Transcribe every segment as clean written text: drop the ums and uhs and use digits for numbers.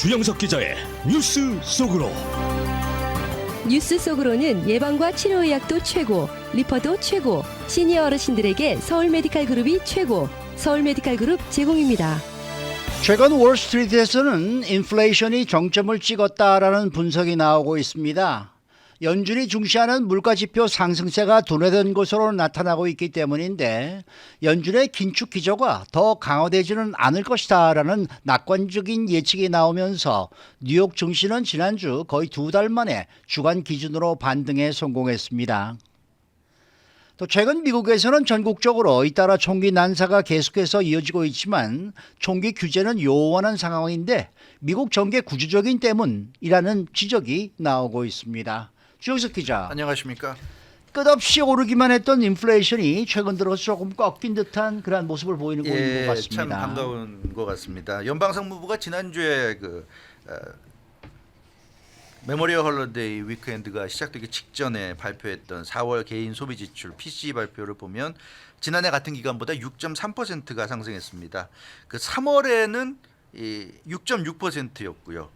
주영석 기자의 뉴스 속으로. 뉴스 속으로는 예방과 치료 의학도 최고, 리퍼도 최고, 시니어 어르신들에게 서울 메디칼 그룹이 최고, 서울 메디칼 그룹 제공입니다. 최근 월스트리트에서는 인플레이션이 정점을 찍었다라는 분석이 나오고 있습니다. 연준이 중시하는 물가지표 상승세가 둔화된 것으로 나타나고 있기 때문인데 연준의 긴축 기조가 더 강화되지는 않을 것이다라는 낙관적인 예측이 나오면서 뉴욕 증시는 지난주 거의 2달 만에 주간 기준으로 반등에 성공했습니다. 또 최근 미국에서는 전국적으로 잇따라 총기 난사가 계속해서 이어지고 있지만 총기 규제는 요원한 상황인데 미국 정계 구조적인 때문이라는 지적이 나오고 있습니다. 주영석 기자. 안녕하십니까. 끝없이 오르기만 했던 인플레이션이 최근 들어서 조금 꺾인 듯한 그런 모습을 보이는 것 같습니다. 참 반가운 것 같습니다. 연방상무부가 지난주에 메모리얼 홀리데이 위크엔드가 시작되기 직전에 발표했던 4월 개인 소비 지출 PCE 발표를 보면 지난해 같은 기간보다 6.3%가 상승했습니다. 그 3월에는 6.6%였고요.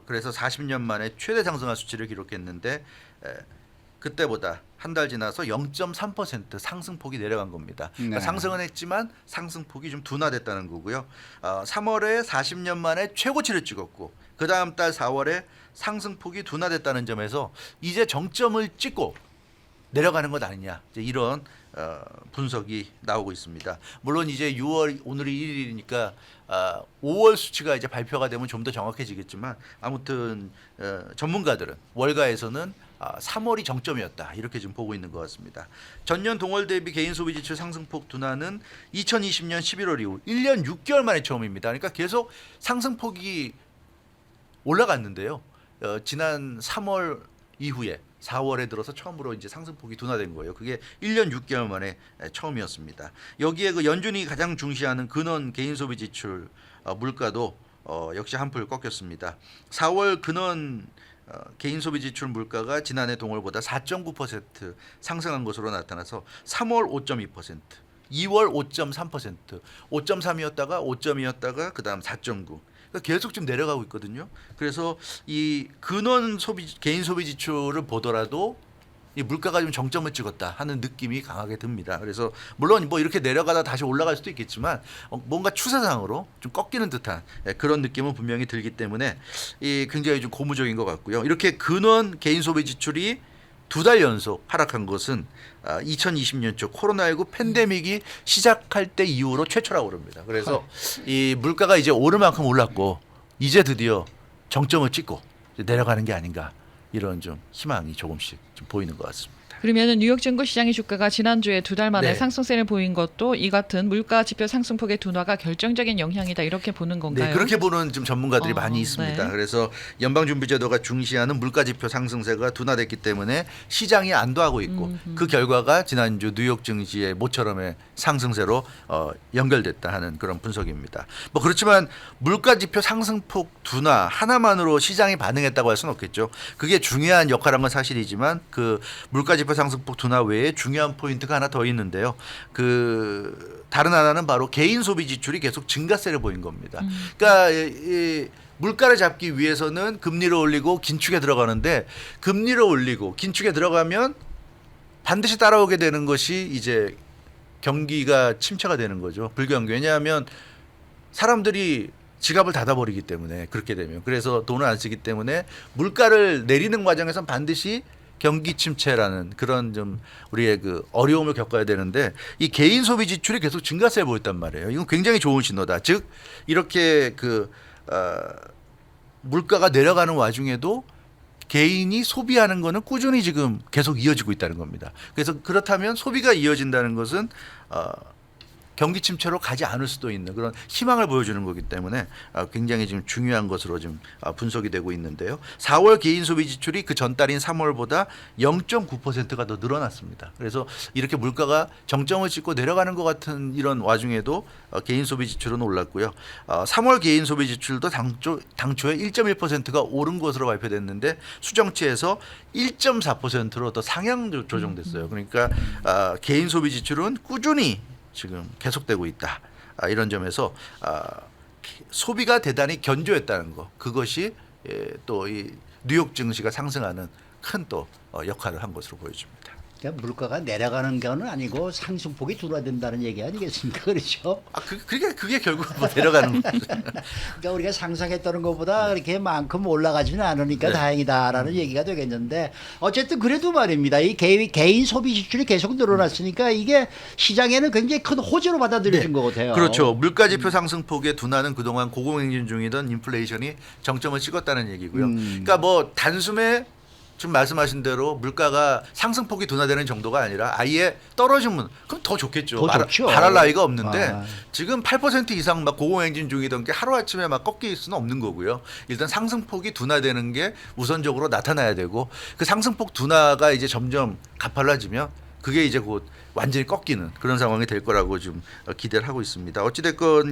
그래서 40년 만에 최대 상승한 수치를 기록했는데 그때보다 한 달 지나서 0.3% 상승폭이 내려간 겁니다. 그러니까 네. 상승은 했지만 상승폭이 좀 둔화됐다는 거고요. 3월에 40년 만에 최고치를 찍었고 그 다음 달 4월에 상승폭이 둔화됐다는 점에서 이제 정점을 찍고 내려가는 것 아니냐, 이제 이런 분석이 나오고 있습니다. 물론 이제 6월 오늘이 1일이니까 5월 수치가 이제 발표가 되면 좀 더 정확해지겠지만 아무튼 전문가들은 월가에서는 3월이 정점이었다 이렇게 지금 보고 있는 것 같습니다. 전년 동월 대비 개인 소비 지출 상승폭 둔화는 2020년 11월 이후 1년 6개월 만에 처음입니다. 그러니까 계속 상승폭이 올라갔는데요. 지난 3월 이후에 4월에 들어서 처음으로 이제 상승폭이 둔화된 거예요. 그게 1년 6개월 만에 처음이었습니다. 여기에 그 연준이 가장 중시하는 근원 개인 소비 지출 물가도 역시 한풀 꺾였습니다. 4월 근원 개인 소비 지출 물가가 지난해 동월보다 4.9% 상승한 것으로 나타나서 3월 5.2%, 2월 5.3%, 5.3이었다가 5.2였다가 그다음 4.9. 그러니까 계속 좀 내려가고 있거든요. 그래서 이 근원 소비 개인 소비 지출을 보더라도 이 물가가 좀 정점을 찍었다 하는 느낌이 강하게 듭니다. 그래서 물론 뭐 이렇게 내려가다 다시 올라갈 수도 있겠지만 뭔가 추세상으로 좀 꺾이는 듯한 그런 느낌은 분명히 들기 때문에 이 굉장히 좀 고무적인 것 같고요. 이렇게 근원 개인 소비 지출이 2달 연속 하락한 것은 2020년 초 코로나19 팬데믹이 시작할 때 이후로 최초라고 그럽니다. 그래서 이 물가가 이제 오를 만큼 올랐고 이제 드디어 정점을 찍고 이제 내려가는 게 아닌가, 이런 좀 희망이 조금씩 좀 보이는 것 같습니다. 그러면 뉴욕 증시 시장의 주가가 지난주에 2달 만에 네. 상승세를 보인 것도 이 같은 물가 지표 상승폭의 둔화가 결정적인 영향이다 이렇게 보는 건가요? 네, 그렇게 보는 좀 전문가들이 많이 있습니다. 네. 그래서 연방준비제도가 중시하는 물가지표 상승세가 둔화됐기 때문에 시장이 안도하고 있고 그 결과가 지난주 뉴욕 증시의 모처럼의 상승세로 연결됐다 하는 그런 분석입니다. 뭐 그렇지만 물가지표 상승폭 둔화 하나만으로 시장이 반응했다고 할 수는 없겠죠. 그게 중요한 역할한 건 사실이지만 그 물가지표 상승폭 둔화 외에 중요한 포인트가 하나 더 있는데요. 그 다른 하나는 바로 개인 소비 지출이 계속 증가세를 보인 겁니다. 그러니까 이 물가를 잡기 위해서는 금리를 올리고 긴축에 들어가는데 금리를 올리고 긴축에 들어가면 반드시 따라오게 되는 것이 이제 경기가 침체가 되는 거죠. 불경기. 왜냐하면 사람들이 지갑을 닫아버리기 때문에 그렇게 되면, 그래서 돈을 안 쓰기 때문에 물가를 내리는 과정에선 반드시 경기 침체라는 그런 좀 우리의 그 어려움을 겪어야 되는데 이 개인 소비 지출이 계속 증가세를 보였단 말이에요. 이건 굉장히 좋은 신호다. 즉 이렇게 물가가 내려가는 와중에도 개인이 소비하는 거는 꾸준히 지금 계속 이어지고 있다는 겁니다. 그래서 그렇다면 소비가 이어진다는 것은 경기 침체로 가지 않을 수도 있는 그런 희망을 보여주는 거기 때문에 굉장히 지금 중요한 것으로 좀 분석이 되고 있는데요. 4월 개인 소비 지출이 그 전달인 3월보다 0.9%가 더 늘어났습니다. 그래서 이렇게 물가가 정점을 찍고 내려가는 것 같은 이런 와중에도 개인 소비 지출은 올랐고요. 3월 개인 소비 지출도 당초에 1.1%가 오른 것으로 발표됐는데 수정치에서 1.4%로 더 상향 조정됐어요. 그러니까 개인 소비 지출은 꾸준히 지금 계속되고 있다. 이런 점에서 소비가 대단히 견조했다는 거. 그것이 또 이 뉴욕 증시가 상승하는 큰 또 역할을 한 것으로 보여집니다. 그러니까 물가가 내려가는 건 아니고 상승폭이 둔화된다는 얘기 아니겠습니까? 그렇죠? 그게 결국 뭐 내려가는 거죠. 그러니까 우리가 상상했던 것보다 그렇게 만큼 올라가지는 않으니까 네. 다행이다라는 얘기가 되겠는데 어쨌든 그래도 말입니다. 이 개인 소비 지출이 계속 늘어났으니까 이게 시장에는 굉장히 큰 호재로 받아들여진 것 같아요. 그렇죠. 물가지표 상승폭의 둔화는 그동안 고공행진 중이던 인플레이션이 정점을 찍었다는 얘기고요. 그러니까 뭐 단숨에 지금 말씀하신 대로 물가가 상승폭이 둔화되는 정도가 아니라 아예 떨어지면 그럼 더 좋겠죠. 더 좋죠. 바랄 나위가 없는데 아. 지금 8% 이상 막 고공행진 중이던 게 하루아침에 막 꺾일 수는 없는 거고요. 일단 상승폭이 둔화되는 게 우선적으로 나타나야 되고 그 상승폭 둔화가 이제 점점 가팔라지면 그게 이제 곧 완전히 꺾이는 그런 상황이 될 거라고 좀 기대를 하고 있습니다. 어찌됐건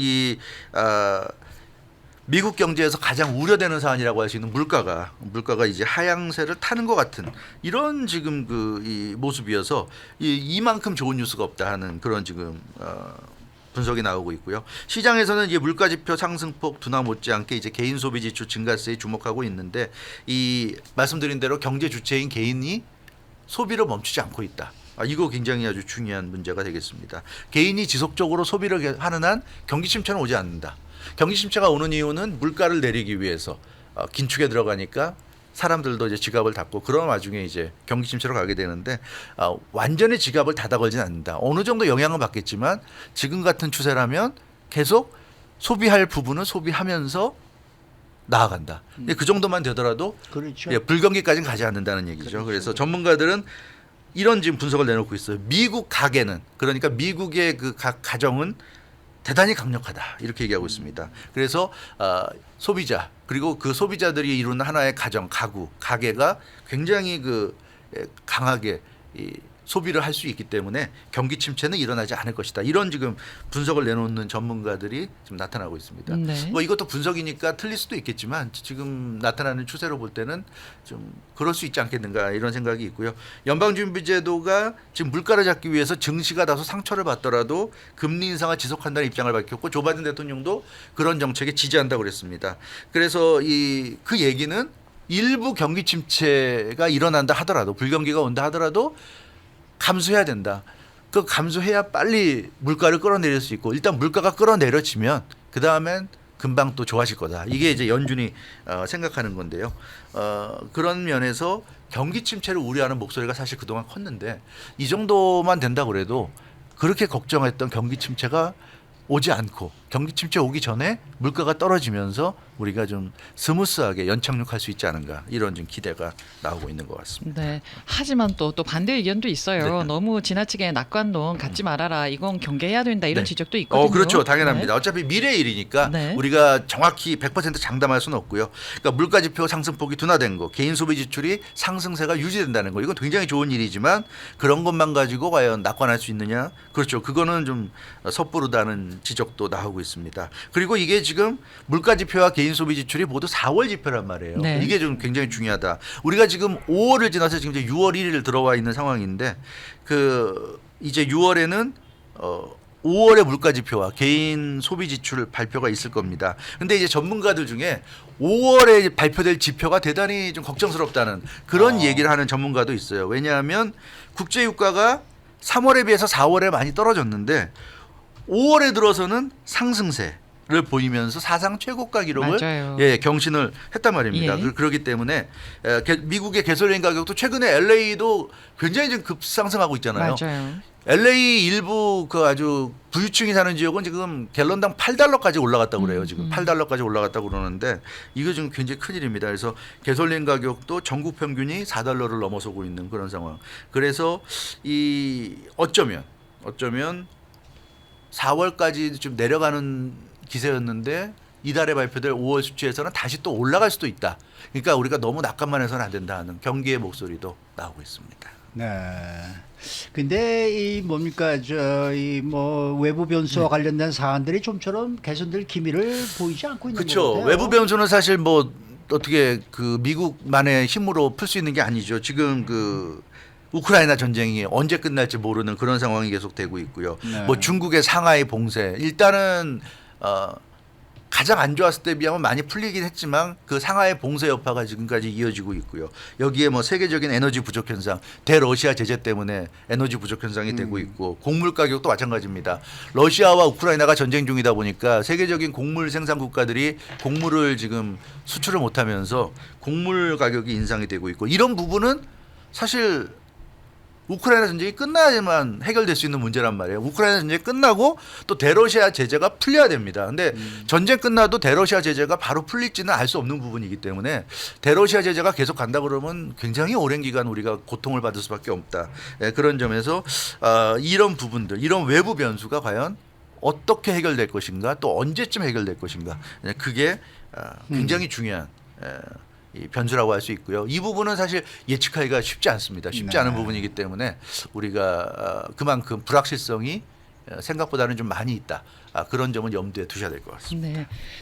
미국 경제에서 가장 우려되는 사안이라고 할 수 있는 물가가 이제 하향세를 타는 것 같은 이런 지금 이 모습이어서 이만큼 좋은 뉴스가 없다 하는 그런 지금 분석이 나오고 있고요. 시장에서는 이제 물가지표 상승폭 둔화 못지않게 이제 개인 소비 지출 증가세에 주목하고 있는데 이 말씀드린 대로 경제 주체인 개인이 소비를 멈추지 않고 있다. 이거 굉장히 아주 중요한 문제가 되겠습니다. 개인이 지속적으로 소비를 하는 한 경기 침체는 오지 않는다. 경기 침체가 오는 이유는 물가를 내리기 위해서 긴축에 들어가니까 사람들도 이제 지갑을 닫고 그런 와중에 이제 경기 침체로 가게 되는데 완전히 지갑을 닫아 걸지는 않는다. 어느 정도 영향은 받겠지만 지금 같은 추세라면 계속 소비할 부분은 소비하면서 나아간다. 근데 그 정도만 되더라도 그렇죠. 불경기까지는 가지 않는다는 얘기죠. 그렇죠. 그래서 전문가들은 이런 지금 분석을 내놓고 있어요. 미국 가계는 그러니까 미국의 그 각 가정은 대단히 강력하다 이렇게 얘기하고 있습니다. 그래서 소비자 그리고 그 소비자들이 이루는 하나의 가정, 가구, 가계가 굉장히 강하게 소비를 할 수 있기 때문에 경기 침체는 일어나지 않을 것이다. 이런 지금 분석을 내놓는 전문가들이 지금 나타나고 있습니다. 네. 뭐 이것도 분석이니까 틀릴 수도 있겠지만 지금 나타나는 추세로 볼 때는 좀 그럴 수 있지 않겠는가 이런 생각이 있고요. 연방준비제도가 지금 물가를 잡기 위해서 증시가 다소 상처를 받더라도 금리 인상을 지속한다는 입장을 밝혔고 조 바이든 대통령도 그런 정책에 지지한다고 그랬습니다. 그래서 그 얘기는 일부 경기 침체가 일어난다 하더라도 불경기가 온다 하더라도 감소해야 된다. 그 감소해야 빨리 물가를 끌어내릴 수 있고 일단 물가가 끌어내려지면 그 다음엔 금방 또 좋아질 거다. 이게 이제 연준이 생각하는 건데요. 그런 면에서 경기 침체를 우려하는 목소리가 사실 그동안 컸는데 이 정도만 된다 그래도 그렇게 걱정했던 경기 침체가 오지 않고 경기 침체 오기 전에 물가가 떨어지면서 우리가 좀 스무스하게 연착륙할 수 있지 않은가 이런 좀 기대가 나오고 있는 것 같습니다. 네. 하지만 또 반대 의견도 있어요. 네. 너무 지나치게 낙관론 갖지 말아라. 이건 경계해야 된다. 이런 네. 지적도 있거든요. 그렇죠. 당연합니다. 네. 어차피 미래의 일이니까 네. 우리가 정확히 100% 장담할 수는 없고요. 그러니까 물가지표 상승폭이 둔화된 거, 개인 소비 지출이 상승세가 유지된다는 거, 이건 굉장히 좋은 일이지만 그런 것만 가지고 과연 낙관할 수 있느냐? 그렇죠. 그거는 좀 섣부르다는 지적도 나오고 있습니다. 그리고 이게 지금 물가지표와 개인 소비 지출이 모두 4월 지표란 말이에요. 네. 이게 좀 굉장히 중요하다. 우리가 지금 5월을 지나서 지금 이제 6월 1일 들어와 있는 상황인데 이제 6월에는 5월의 물가지표와 개인 소비 지출 발표가 있을 겁니다. 근데 이제 전문가들 중에 5월에 발표될 지표가 대단히 좀 걱정스럽다는 그런 얘기를 하는 전문가도 있어요. 왜냐하면 국제 유가가 3월에 비해서 4월에 많이 떨어졌는데 5월에 들어서는 상승세를 보이면서 사상 최고가 기록을 맞아요. 경신을 했단 말입니다. 예. 그렇기 때문에 미국의 개솔린 가격도 최근에 LA도 굉장히 좀 급상승하고 있잖아요. 맞아요. LA 일부 아주 부유층이 사는 지역은 지금 갤런당 $8까지 올라갔다고 그래요. 지금 $8까지 올라갔다고 그러는데 이거 지금 굉장히 큰일입니다. 그래서 개솔린 가격도 전국 평균이 $4를 넘어서고 있는 그런 상황. 그래서 어쩌면 4월까지 좀 내려가는 기세였는데 이달에 발표될 5월 수치에서는 다시 또 올라갈 수도 있다. 그러니까 우리가 너무 낙관만 해서는 안 된다 하는 경계의 목소리도 나오고 있습니다. 네. 근데 외부 변수와 관련된 사안들이 좀처럼 개선될 기미를 보이지 않고 있는 것 그렇죠. 같아요. 외부 변수는 사실 어떻게 미국만의 힘으로 풀 수 있는 게 아니죠. 지금 우크라이나 전쟁이 언제 끝날지 모르는 그런 상황이 계속되고 있고요. 네. 중국의 상하이 봉쇄 일단은 가장 안 좋았을 때 비하면 많이 풀리긴 했지만 그 상하의 봉쇄 여파가 지금까지 이어지고 있고요. 여기에 뭐 세계적인 에너지 부족 현상, 대러시아 제재 때문에 에너지 부족 현상이 되고 있고 곡물 가격도 마찬가지입니다. 러시아와 우크라이나가 전쟁 중이다 보니까 세계적인 곡물 생산 국가들이 곡물을 지금 수출을 못하면서 곡물 가격이 인상이 되고 있고 이런 부분은 사실 우크라이나 전쟁이 끝나야만 해결될 수 있는 문제란 말이에요. 우크라이나 전쟁이 끝나고 또 대러시아 제재가 풀려야 됩니다. 근데 전쟁 끝나도 대러시아 제재가 바로 풀릴지는 알 수 없는 부분이기 때문에 대러시아 제재가 계속 간다 그러면 굉장히 오랜 기간 우리가 고통을 받을 수밖에 없다. 예, 그런 점에서 이런 부분들, 이런 외부 변수가 과연 어떻게 해결될 것인가, 또 언제쯤 해결될 것인가, 예, 그게 굉장히 중요한 이 변수라고 할 수 있고요. 이 부분은 사실 예측하기가 쉽지 않습니다. 쉽지 네. 않은 부분이기 때문에 우리가 그만큼 불확실성이 생각보다는 좀 많이 있다. 그런 점은 염두에 두셔야 될 것 같습니다. 네.